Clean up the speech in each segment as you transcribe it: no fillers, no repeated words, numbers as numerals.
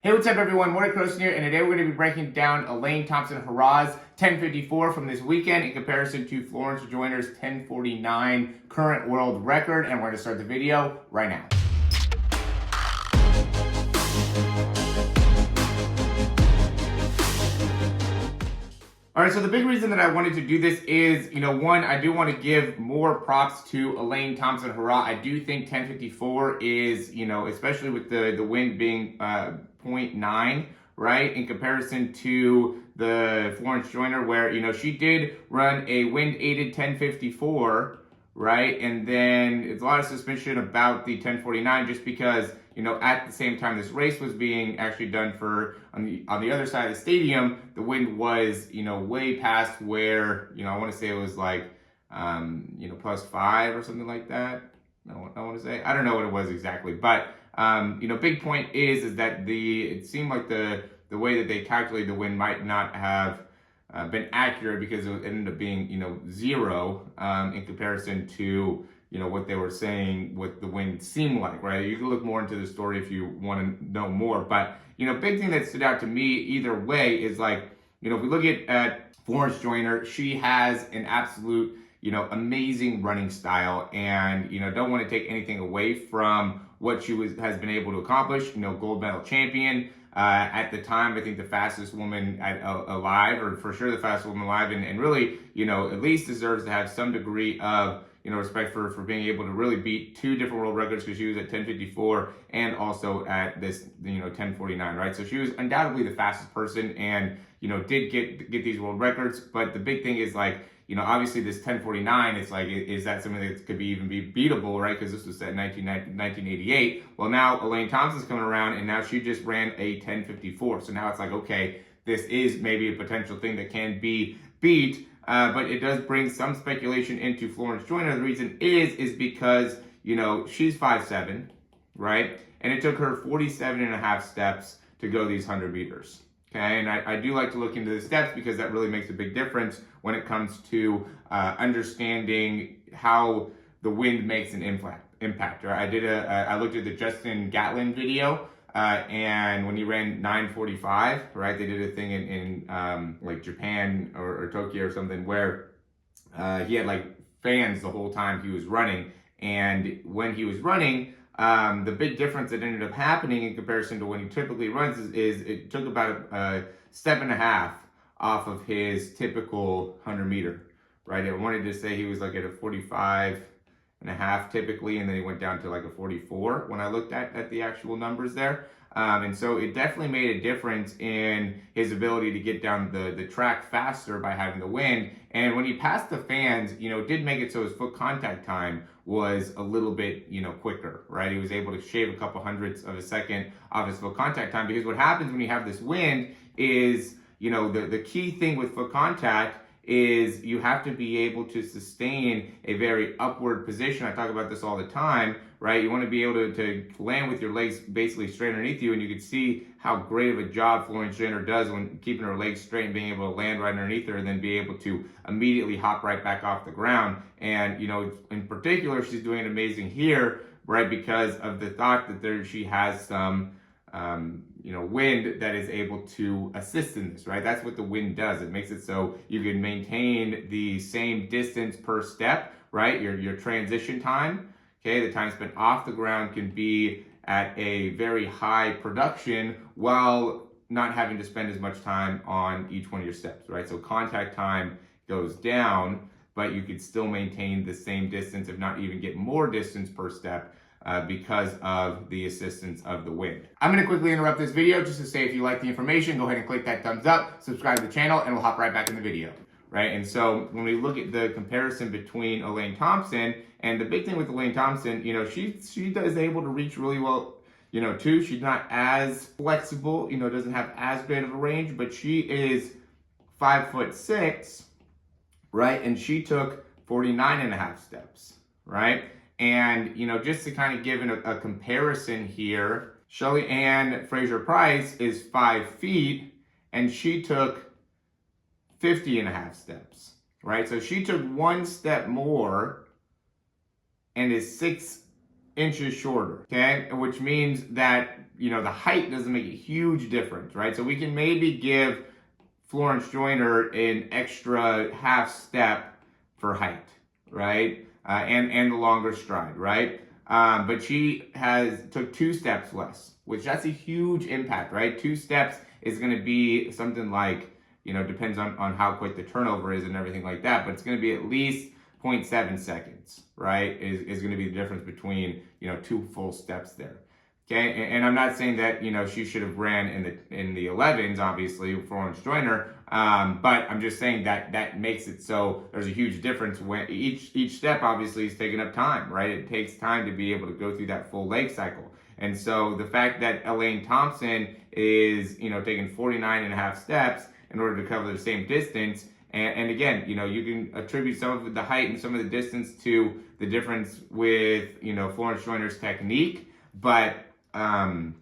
Hey, what's up everyone? Morey Croson here, and today we're going to be breaking down Elaine Thompson-Herah's 10.54 from this weekend in comparison to Florence Joyner's 10.49 current world record, and we're going to start the video right now. All right, so the big reason that I wanted to do this is, one, I do want to give more props to Elaine Thompson-Herah. I do think 10.54 is, especially with the wind being 0.9, right, in comparison to the Florence Joyner, where, she did run a wind-aided 10.54, right, and then it's a lot of suspicion about the 10.49 just because, at the same time this race was being actually done on the other side of the stadium, the wind was, way past where, I want to say it was like, +5 or something like that. I want to say, I don't know what it was exactly, but, big point is that it seemed like the way that they calculated the wind might not have been accurate because it ended up being, 0 in comparison to, what they were saying, what the wind seemed like, right? You can look more into the story if you want to know more. But, big thing that stood out to me either way is like, if we look at Florence Joyner, she has an absolute, amazing running style, and, don't want to take anything away from what she has been able to accomplish, gold medal champion. At the time, I think the fastest woman alive, or for sure the fastest woman alive, and really, at least deserves to have some degree of, respect for being able to really beat 2 different world records, because she was at 10.54 and also at this, 10.49, right? So she was undoubtedly the fastest person and, did get these world records. But the big thing is like, obviously this 10.49, it's like, is that something that could even be beatable, right? Because this was set in 1988. Well, now Elaine Thompson's coming around, and now she just ran a 10.54. So now it's like, okay, this is maybe a potential thing that can be beat. But it does bring some speculation into Florence Joyner. The reason is because, she's 5'7", right? And it took her 47.5 steps to go these 100 meters. Okay, and I do like to look into the steps because that really makes a big difference when it comes to understanding how the wind makes an impact. Right? I looked at the Justin Gatlin video, and when he ran 9:45, right, they did a thing in like Japan or Tokyo or something where he had like fans the whole time he was running, and when he was running, the big difference that ended up happening in comparison to when he typically runs is it took about a step and a half off of his typical 100 meter, right? I wanted to say he was like at a 45.5 typically, and then he went down to like a 44 when I looked at the actual numbers there. And so it definitely made a difference in his ability to get down the track faster by having the wind. And when he passed the fans, it did make it so his foot contact time was a little bit, quicker, right? He was able to shave a couple hundredths of a second off his foot contact time, because what happens when you have this wind is, the key thing with foot contact is you have to be able to sustain a very upward position. I talk about this all the time, right? You want to be able to land with your legs basically straight underneath you, and you can see how great of a job Florence Joyner does when keeping her legs straight and being able to land right underneath her and then be able to immediately hop right back off the ground. And, in particular, she's doing amazing here, right, because of the thought that she has some wind that is able to assist in this, right? That's what the wind does. It makes it so you can maintain the same distance per step, right? Your transition time, okay? The time spent off the ground can be at a very high production while not having to spend as much time on each one of your steps, right? So contact time goes down, but you could still maintain the same distance, if not even get more distance per step, because of the assistance of the wind. I'm going to quickly interrupt this video just to say, if you like the information, go ahead and click that thumbs up, subscribe to the channel, and we'll hop right back in the video, right? And so when we look at the comparison between Elaine Thompson, and the big thing with Elaine Thompson, she is able to reach really well, too. She's not as flexible, doesn't have as great of a range, but she is 5'6", right? And she took 49.5 steps, right? And, just to kind of give a comparison here, Shelly Ann Fraser-Price is 5 feet, and she took 50.5 steps, right? So she took 1 step more and is 6 inches shorter, okay? Which means that, the height doesn't make a huge difference, right? So we can maybe give Florence Joyner an extra half step for height, right? And the longer stride, right? But she took 2 steps less, which that's a huge impact, right? 2 steps is going to be something like, depends on how quick the turnover is and everything like that, but it's going to be at least 0.7 seconds, right? Is going to be the difference between, 2 full steps there. Okay, and I'm not saying that she should have ran in the 11s, obviously, Florence Joyner, but I'm just saying that makes it so there's a huge difference when each step obviously is taking up time, right? It takes time to be able to go through that full leg cycle, and so the fact that Elaine Thompson is taking 49.5 steps in order to cover the same distance. And again, you can attribute some of the height and some of the distance to the difference with, Florence Joyner's technique, but I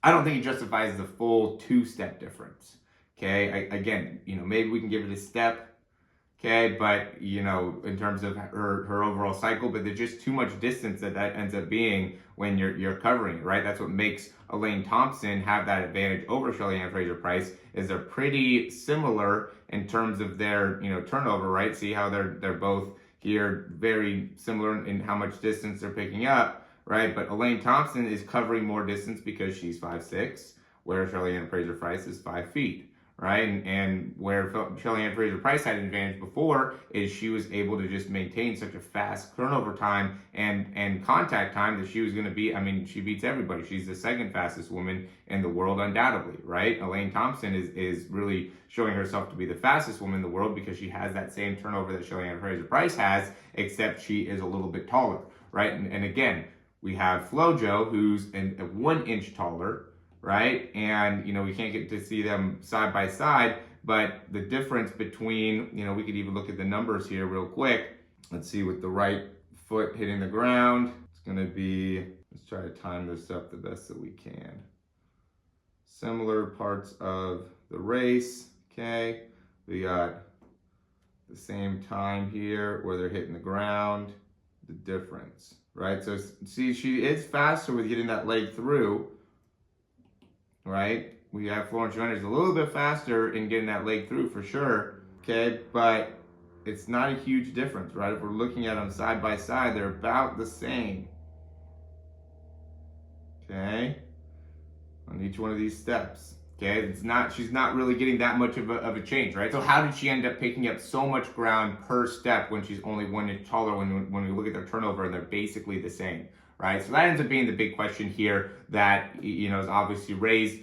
don't think it justifies the full 2-step difference. Okay, again, maybe we can give it a step. Okay, but in terms of her overall cycle, but there's just too much distance that ends up being when you're covering it, right? That's what makes Elaine Thompson have that advantage over Shelly-Ann Fraser-Pryce, is they're pretty similar in terms of their turnover, right? See how they're both here very similar in how much distance they're picking up, right? But Elaine Thompson is covering more distance because she's 5'6", where Shelly-Ann Fraser-Pryce is 5 feet. Right, and where Shelly-Ann Fraser-Pryce had an advantage before is she was able to just maintain such a fast turnover time and contact time that she was going to be. I mean, she beats everybody. She's the second fastest woman in the world, undoubtedly. Right, Elaine Thompson is really showing herself to be the fastest woman in the world because she has that same turnover that Shelly-Ann Fraser-Pryce has, except she is a little bit taller. Right, and again, we have FloJo, who's a 1 inch taller. Right? And, we can't get to see them side by side, but the difference between, we could even look at the numbers here real quick. Let's see, with the right foot hitting the ground, it's going to be, let's try to time this up the best that we can. Similar parts of the race, okay? We got the same time here where they're hitting the ground, the difference, right? So see, she is faster with getting that leg through. Right? We have Florence Joyner is a little bit faster in getting that leg through for sure, okay? But it's not a huge difference, right? If we're looking at them side by side, they're about the same, okay? On each one of these steps, okay? She's not really getting that much of a change, right? So how did she end up picking up so much ground per step when she's only 1 inch taller when we look at their turnover and they're basically the same? Right, so that ends up being the big question here that is obviously raised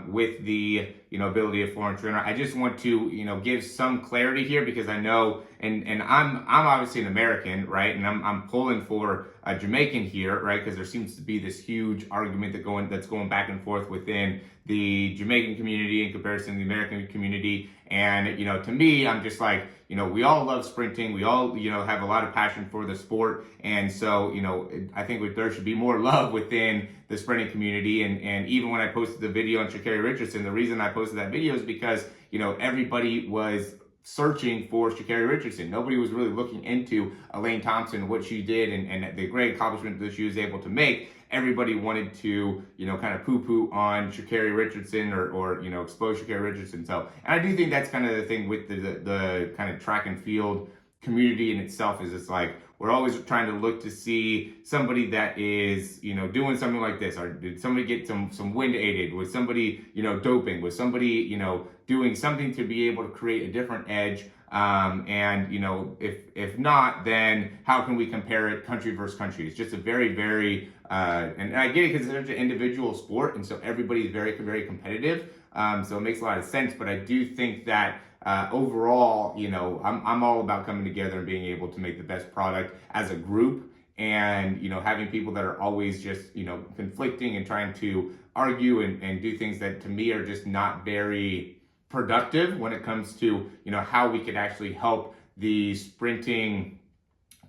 with the ability of Florence Joyner. I just want to give some clarity here because I know, and I'm obviously an American, right, and I'm pulling for a Jamaican here, right, because there seems to be this huge argument that's going back and forth within the Jamaican community in comparison to the American community, and to me, I'm just like, we all love sprinting. We all, have a lot of passion for the sport. And so, I think there should be more love within the sprinting community. And even when I posted the video on Sha'Carri Richardson, the reason I posted that video is because, everybody was searching for Sha'Carri Richardson. Nobody was really looking into Elaine Thompson, what she did, and the great accomplishment that she was able to make. Everybody wanted to, kind of poo-poo on Sha'Carri Richardson or expose Sha'Carri Richardson. So, and I do think that's kind of the thing with the kind of track and field community in itself is it's like, we're always trying to look to see somebody that is, doing something like this, or did somebody get some wind aided? Was somebody, doping? Was somebody, doing something to be able to create a different edge? And if not, then how can we compare it country versus country? It's just a very, very, and I get it because it's such an individual sport, and so everybody is very, very competitive. So it makes a lot of sense, but I do think that overall, I'm all about coming together and being able to make the best product as a group, and having people that are always just conflicting and trying to argue and do things that to me are just not very productive when it comes to how we could actually help the sprinting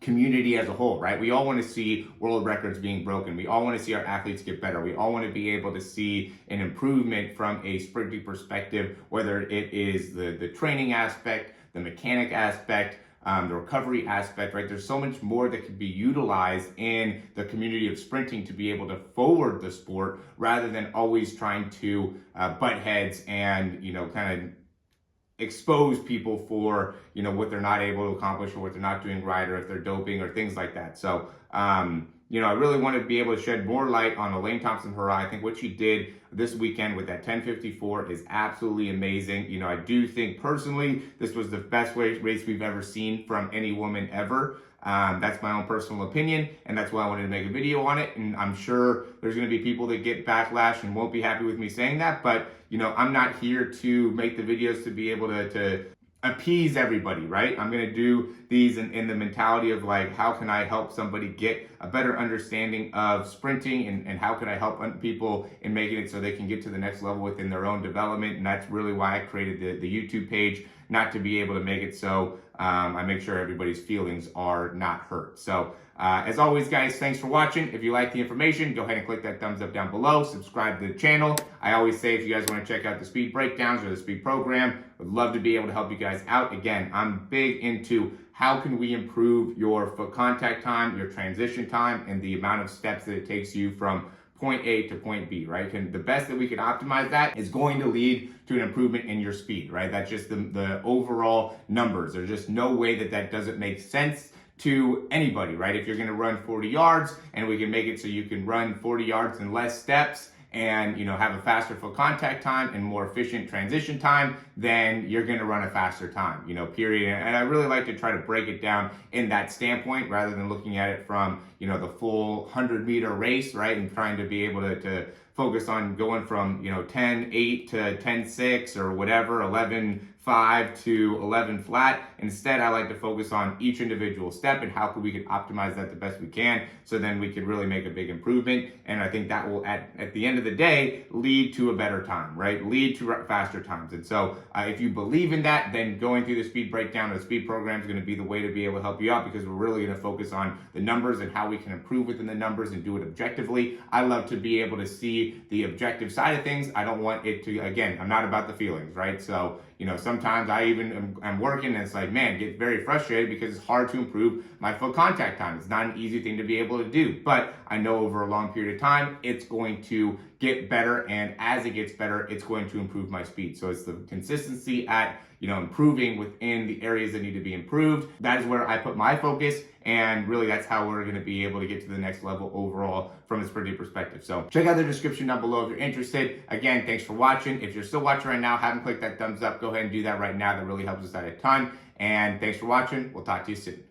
community as a whole, right? We all want to see world records being broken. We all want to see our athletes get better. We all want to be able to see an improvement from a sprinting perspective, whether it is the training aspect, the mechanic aspect, the recovery aspect, right? There's so much more that could be utilized in the community of sprinting to be able to forward the sport rather than always trying to butt heads and, kind of expose people for, what they're not able to accomplish or what they're not doing right, or if they're doping or things like that. So, I really want to be able to shed more light on Elaine Thompson-Herah. I think what she did this weekend with that 10.54 is absolutely amazing. I do think personally this was the best race we've ever seen from any woman ever. That's my own personal opinion, and that's why I wanted to make a video on it. And I'm sure there's going to be people that get backlash and won't be happy with me saying that, but I'm not here to make the videos to be able to appease everybody, right? I'm going to do these in the mentality of like, how can I help somebody get a better understanding of sprinting, and how can I help people in making it so they can get to the next level within their own development. And that's really why I created the YouTube page, not to be able to make it so I make sure everybody's feelings are not hurt. So as always, guys, thanks for watching. If you like the information, go ahead and click that thumbs up down below. Subscribe to the channel. I always say if you guys want to check out the speed breakdowns or the speed program, would love to be able to help you guys out. Again, I'm big into how can we improve your foot contact time, your transition time, and the amount of steps that it takes you from point A to point B, right? And the best that we can optimize that is going to lead to an improvement in your speed, right? That's just the overall numbers. There's just no way that doesn't make sense to anybody, right? If you're going to run 40 yards and we can make it so you can run 40 yards in less steps and have a faster foot contact time and more efficient transition time, then you're going to run a faster time, period. And I really like to try to break it down in that standpoint rather than looking at it from the full 100-meter race, right? And trying to be able to focus on going from 10.8 to 10.6 or whatever, 11.5 to 11 flat. Instead, I like to focus on each individual step and how we can optimize that the best we can, so then we can really make a big improvement. And I think that will, at the end of the day, lead to a better time, right? Lead to faster times. And so if you believe in that, then going through the speed breakdown or the speed program is going to be the way to be able to help you out, because we're really going to focus on the numbers and how we can improve within the numbers and do it objectively. I love to be able to see the objective side of things. I don't want it to, again, I'm not about the feelings, right? So, sometimes I even am working and it's like, man, get very frustrated because it's hard to improve my foot contact time. It's not an easy thing to be able to do, but I know over a long period of time, it's going to get better. And as it gets better, it's going to improve my speed. So it's the consistency at, improving within the areas that need to be improved. That is where I put my focus. And really, that's how we're going to be able to get to the next level overall from a sprinting perspective. So check out the description down below if you're interested. Again, thanks for watching. If you're still watching right now, haven't clicked that thumbs up, go ahead and do that right now. That really helps us out a ton. And thanks for watching. We'll talk to you soon.